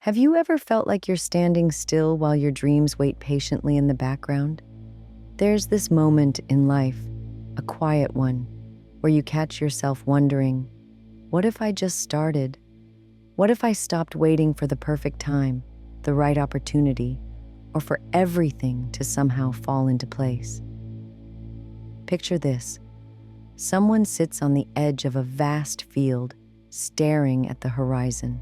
Have you ever felt like you're standing still while your dreams wait patiently in the background? There's this moment in life, a quiet one, where you catch yourself wondering, what if I just started? What if I stopped waiting for the perfect time, the right opportunity, or for everything to somehow fall into place? Picture this. Someone sits on the edge of a vast field, staring at the horizon.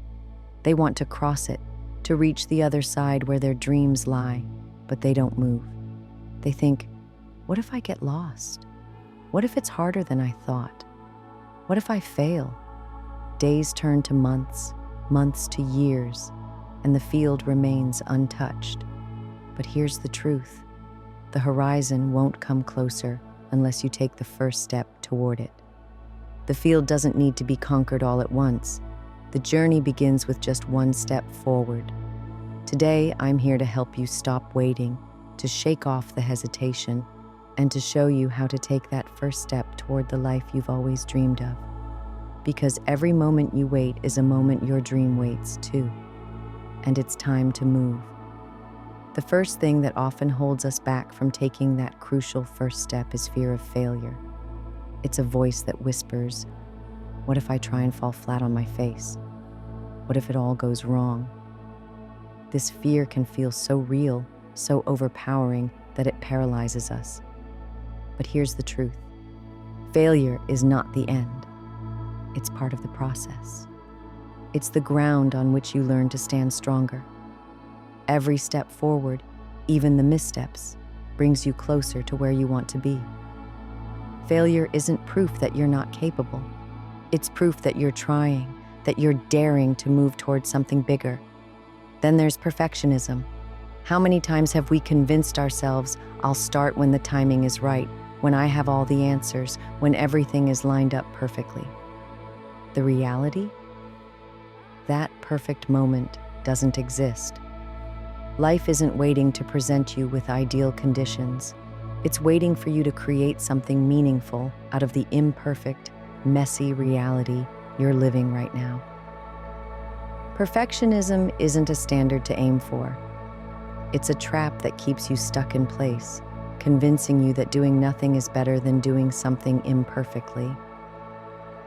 They want to cross it, to reach the other side where their dreams lie, but they don't move. They think, what if I get lost? What if it's harder than I thought? What if I fail? Days turn to months, months to years, and the field remains untouched. But here's the truth. The horizon won't come closer unless you take the first step toward it. The field doesn't need to be conquered all at once. The journey begins with just one step forward. Today, I'm here to help you stop waiting, to shake off the hesitation, and to show you how to take that first step toward the life you've always dreamed of. Because every moment you wait is a moment your dream waits too. And it's time to move. The first thing that often holds us back from taking that crucial first step is fear of failure. It's a voice that whispers, what if I try and fall flat on my face? What if it all goes wrong? This fear can feel so real, so overpowering that it paralyzes us. But here's the truth. Failure is not the end. It's part of the process. It's the ground on which you learn to stand stronger. Every step forward, even the missteps, brings you closer to where you want to be. Failure isn't proof that you're not capable. It's proof that you're trying, that you're daring to move towards something bigger. Then there's perfectionism. How many times have we convinced ourselves, I'll start when the timing is right, when I have all the answers, when everything is lined up perfectly? The reality? That perfect moment doesn't exist. Life isn't waiting to present you with ideal conditions. It's waiting for you to create something meaningful out of the imperfect, messy reality you're living right now. Perfectionism isn't a standard to aim for. It's a trap that keeps you stuck in place, convincing you that doing nothing is better than doing something imperfectly.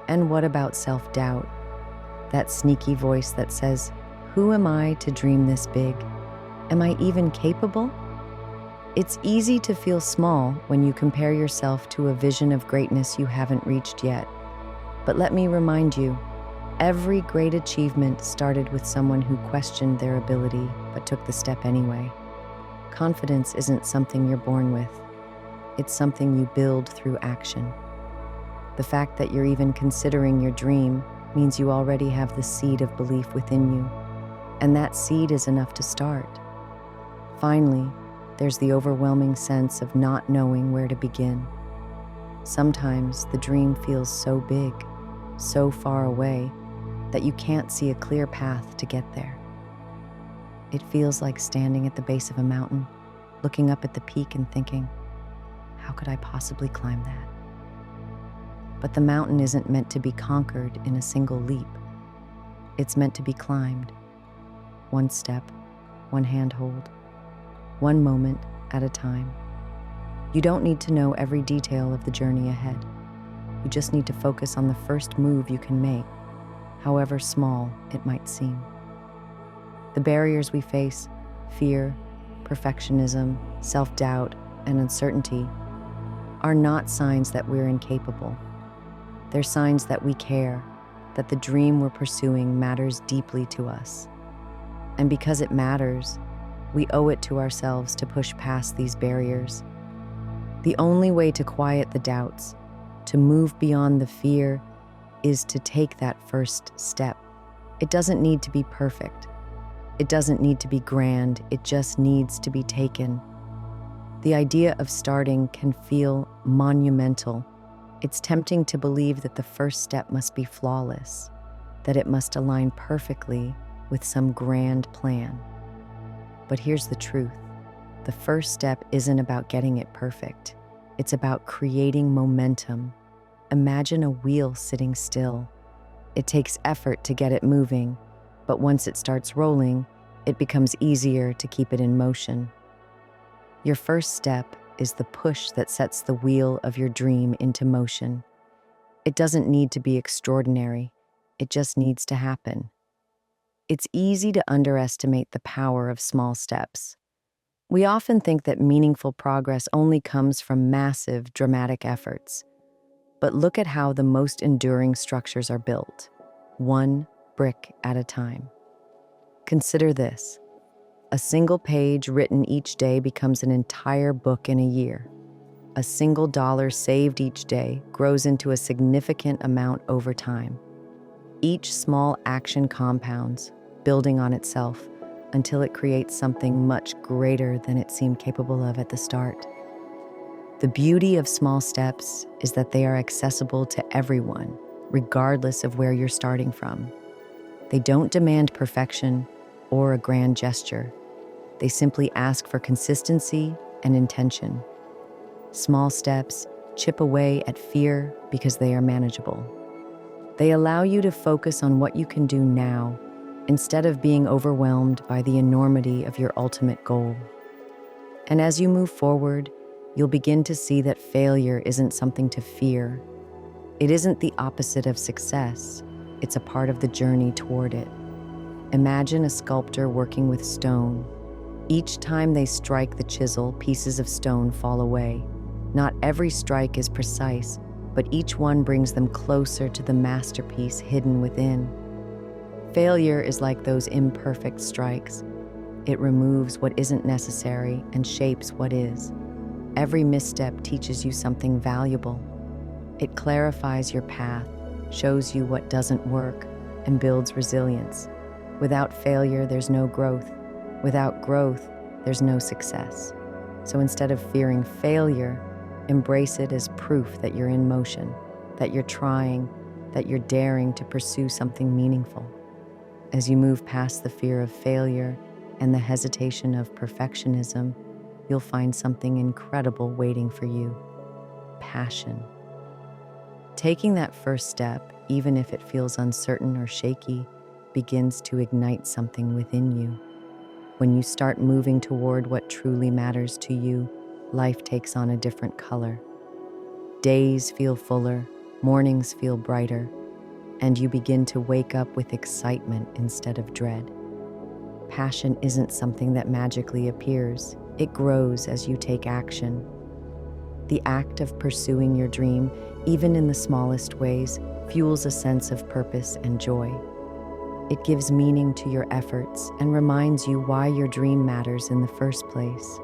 And what about self-doubt? That sneaky voice that says, who am I to dream this big? Am I even capable? It's easy to feel small when you compare yourself to a vision of greatness you haven't reached yet. But let me remind you, every great achievement started with someone who questioned their ability but took the step anyway. Confidence isn't something you're born with. It's something you build through action. The fact that you're even considering your dream means you already have the seed of belief within you, and that seed is enough to start. Finally, there's the overwhelming sense of not knowing where to begin. Sometimes the dream feels so big, so far away, that you can't see a clear path to get there. It feels like standing at the base of a mountain, looking up at the peak and thinking, how could I possibly climb that? But the mountain isn't meant to be conquered in a single leap. It's meant to be climbed. One step, one handhold, one moment at a time. You don't need to know every detail of the journey ahead. You just need to focus on the first move you can make, however small it might seem. The barriers we face, fear, perfectionism, self-doubt, and uncertainty, are not signs that we're incapable. They're signs that we care, that the dream we're pursuing matters deeply to us. And because it matters, we owe it to ourselves to push past these barriers. The only way to quiet the doubts, to move beyond the fear, is to take that first step. It doesn't need to be perfect. It doesn't need to be grand. It just needs to be taken. The idea of starting can feel monumental. It's tempting to believe that the first step must be flawless, that it must align perfectly with some grand plan. But here's the truth. The first step isn't about getting it perfect. It's about creating momentum. Imagine a wheel sitting still. It takes effort to get it moving, but once it starts rolling, it becomes easier to keep it in motion. Your first step is the push that sets the wheel of your dream into motion. It doesn't need to be extraordinary, it just needs to happen. It's easy to underestimate the power of small steps. We often think that meaningful progress only comes from massive, dramatic efforts. But look at how the most enduring structures are built, one brick at a time. Consider this. A single page written each day becomes an entire book in a year. A single dollar saved each day grows into a significant amount over time. Each small action compounds, building on itself until it creates something much greater than it seemed capable of at the start. The beauty of small steps is that they are accessible to everyone, regardless of where you're starting from. They don't demand perfection or a grand gesture. They simply ask for consistency and intention. Small steps chip away at fear because they are manageable. They allow you to focus on what you can do now instead of being overwhelmed by the enormity of your ultimate goal. And as you move forward, you'll begin to see that failure isn't something to fear. It isn't the opposite of success. It's a part of the journey toward it. Imagine a sculptor working with stone. Each time they strike the chisel, pieces of stone fall away. Not every strike is precise, but each one brings them closer to the masterpiece hidden within. Failure is like those imperfect strikes. It removes what isn't necessary and shapes what is. Every misstep teaches you something valuable. It clarifies your path, shows you what doesn't work, and builds resilience. Without failure, there's no growth. Without growth, there's no success. So instead of fearing failure, embrace it as proof that you're in motion, that you're trying, that you're daring to pursue something meaningful. As you move past the fear of failure and the hesitation of perfectionism, you'll find something incredible waiting for you: passion. Taking that first step, even if it feels uncertain or shaky, begins to ignite something within you. When you start moving toward what truly matters to you, life takes on a different color. Days feel fuller, mornings feel brighter, and you begin to wake up with excitement instead of dread. Passion isn't something that magically appears. It grows as you take action. The act of pursuing your dream, even in the smallest ways, fuels a sense of purpose and joy. It gives meaning to your efforts and reminds you why your dream matters in the first place.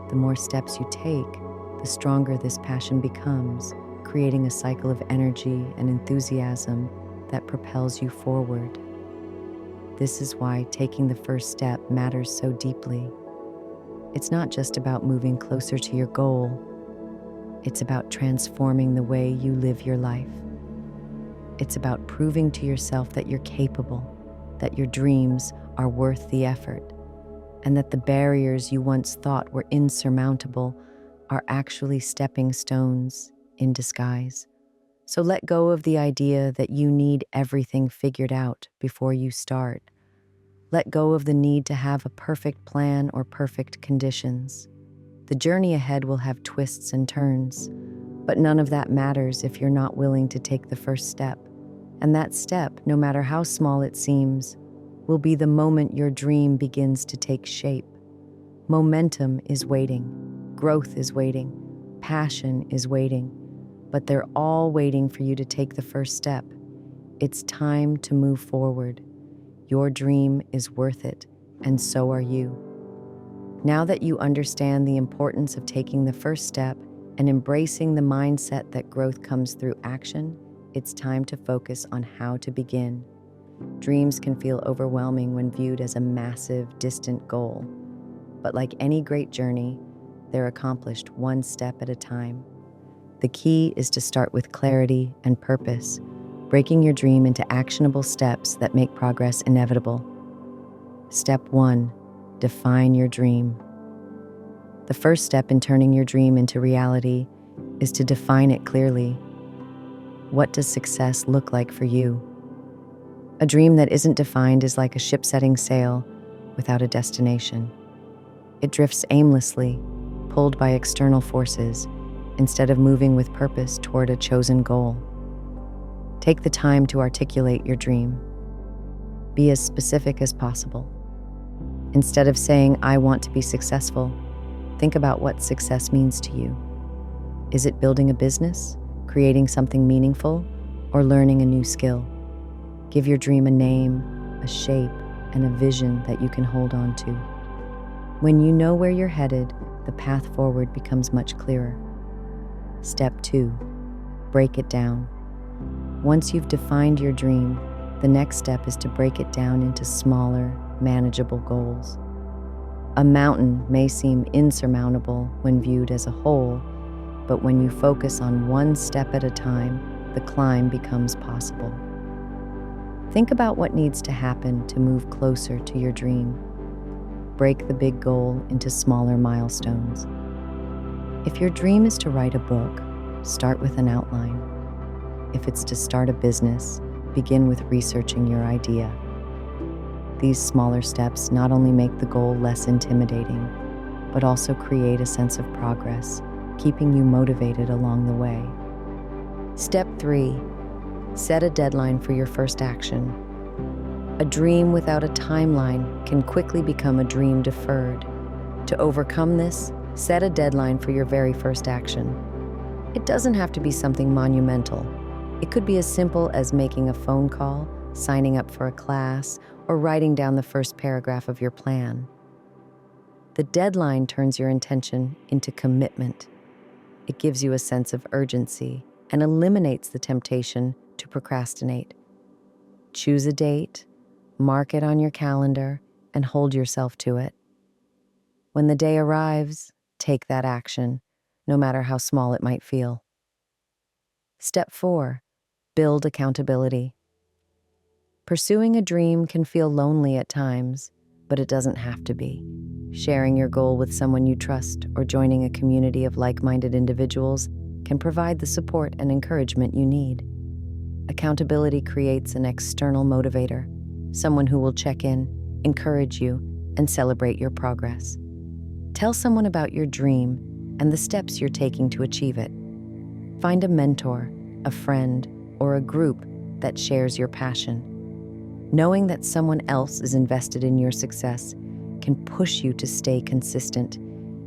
The more steps you take, the stronger this passion becomes, creating a cycle of energy and enthusiasm that propels you forward. This is why taking the first step matters so deeply. It's not just about moving closer to your goal. It's about transforming the way you live your life. It's about proving to yourself that you're capable, that your dreams are worth the effort, and that the barriers you once thought were insurmountable are actually stepping stones in disguise. So let go of the idea that you need everything figured out before you start. Let go of the need to have a perfect plan or perfect conditions. The journey ahead will have twists and turns, but none of that matters if you're not willing to take the first step. And that step, no matter how small it seems, will be the moment your dream begins to take shape. Momentum is waiting, growth is waiting, passion is waiting, but they're all waiting for you to take the first step. It's time to move forward. Your dream is worth it, and so are you. Now that you understand the importance of taking the first step and embracing the mindset that growth comes through action, it's time to focus on how to begin. Dreams can feel overwhelming when viewed as a massive, distant goal. But like any great journey, they're accomplished one step at a time. The key is to start with clarity and purpose, breaking your dream into actionable steps that make progress inevitable. Step 1. Define your dream. The first step in turning your dream into reality is to define it clearly. What does success look like for you? A dream that isn't defined is like a ship setting sail without a destination. It drifts aimlessly, pulled by external forces, instead of moving with purpose toward a chosen goal. Take the time to articulate your dream. Be as specific as possible. Instead of saying, "I want to be successful," think about what success means to you. Is it building a business, creating something meaningful, or learning a new skill? Give your dream a name, a shape, and a vision that you can hold on to. When you know where you're headed, the path forward becomes much clearer. Step 2, break it down. Once you've defined your dream, the next step is to break it down into smaller, manageable goals. A mountain may seem insurmountable when viewed as a whole, but when you focus on one step at a time, the climb becomes possible. Think about what needs to happen to move closer to your dream. Break the big goal into smaller milestones. If your dream is to write a book, start with an outline. If it's to start a business, begin with researching your idea. These smaller steps not only make the goal less intimidating, but also create a sense of progress, keeping you motivated along the way. Step 3, set a deadline for your first action. A dream without a timeline can quickly become a dream deferred. To overcome this, set a deadline for your very first action. It doesn't have to be something monumental. It could be as simple as making a phone call, signing up for a class, or writing down the first paragraph of your plan. The deadline turns your intention into commitment. It gives you a sense of urgency and eliminates the temptation to procrastinate. Choose a date, mark it on your calendar, and hold yourself to it. When the day arrives, take that action, no matter how small it might feel. Step 4, build accountability. Pursuing a dream can feel lonely at times, but it doesn't have to be. Sharing your goal with someone you trust or joining a community of like-minded individuals can provide the support and encouragement you need. Accountability creates an external motivator, someone who will check in, encourage you, and celebrate your progress. Tell someone about your dream and the steps you're taking to achieve it. Find a mentor, a friend, or a group that shares your passion. Knowing that someone else is invested in your success can push you to stay consistent,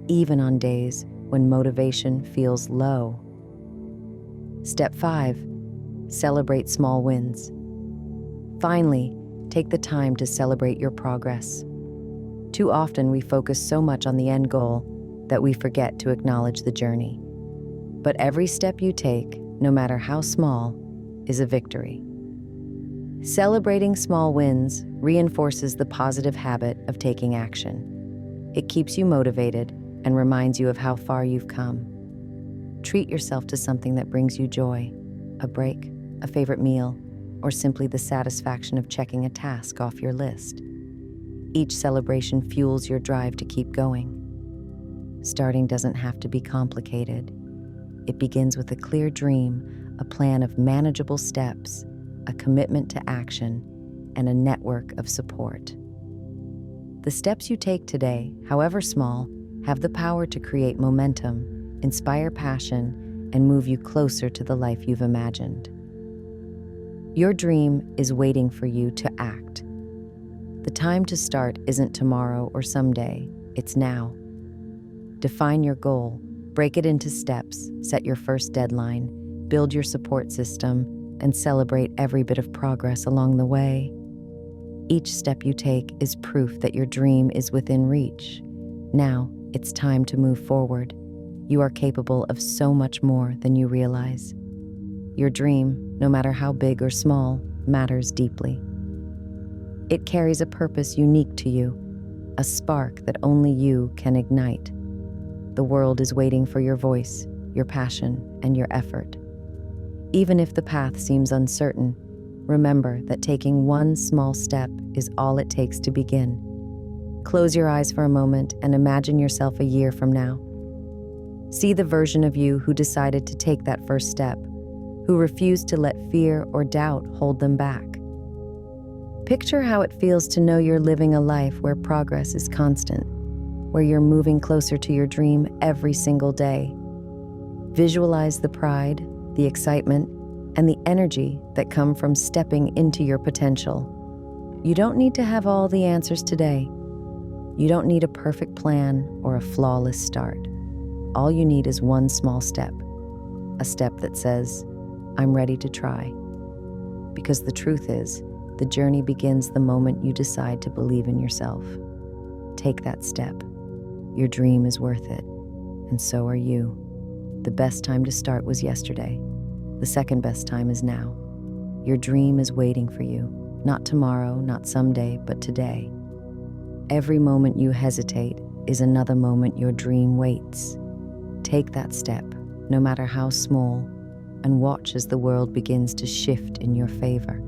even on days when motivation feels low. Step 5, celebrate small wins. Finally, take the time to celebrate your progress. Too often we focus so much on the end goal that we forget to acknowledge the journey. But every step you take, no matter how small, is a victory. Celebrating small wins reinforces the positive habit of taking action. It keeps you motivated and reminds you of how far you've come. Treat yourself to something that brings you joy, a break, a favorite meal, or simply the satisfaction of checking a task off your list. Each celebration fuels your drive to keep going. Starting doesn't have to be complicated. It begins with a clear dream, a plan of manageable steps, a commitment to action, and a network of support. The steps you take today, however small, have the power to create momentum, inspire passion, and move you closer to the life you've imagined. Your dream is waiting for you to act. The time to start isn't tomorrow or someday, it's now. Define your goal, break it into steps, set your first deadline, build your support system, and celebrate every bit of progress along the way. Each step you take is proof that your dream is within reach. Now, it's time to move forward. You are capable of so much more than you realize. Your dream, no matter how big or small, matters deeply. It carries a purpose unique to you, a spark that only you can ignite. The world is waiting for your voice, your passion, and your effort. Even if the path seems uncertain, remember that taking one small step is all it takes to begin. Close your eyes for a moment and imagine yourself a year from now. See the version of you who decided to take that first step, who refused to let fear or doubt hold them back. Picture how it feels to know you're living a life where progress is constant, where you're moving closer to your dream every single day. Visualize the pride, the excitement, and the energy that come from stepping into your potential. You don't need to have all the answers today. You don't need a perfect plan or a flawless start. All you need is one small step, a step that says, I'm ready to try. Because the truth is, the journey begins the moment you decide to believe in yourself. Take that step. Your dream is worth it, and so are you. The best time to start was yesterday. The second best time is now. Your dream is waiting for you, not tomorrow, not someday, but today. Every moment you hesitate is another moment your dream waits. Take that step, no matter how small, and watch as the world begins to shift in your favor.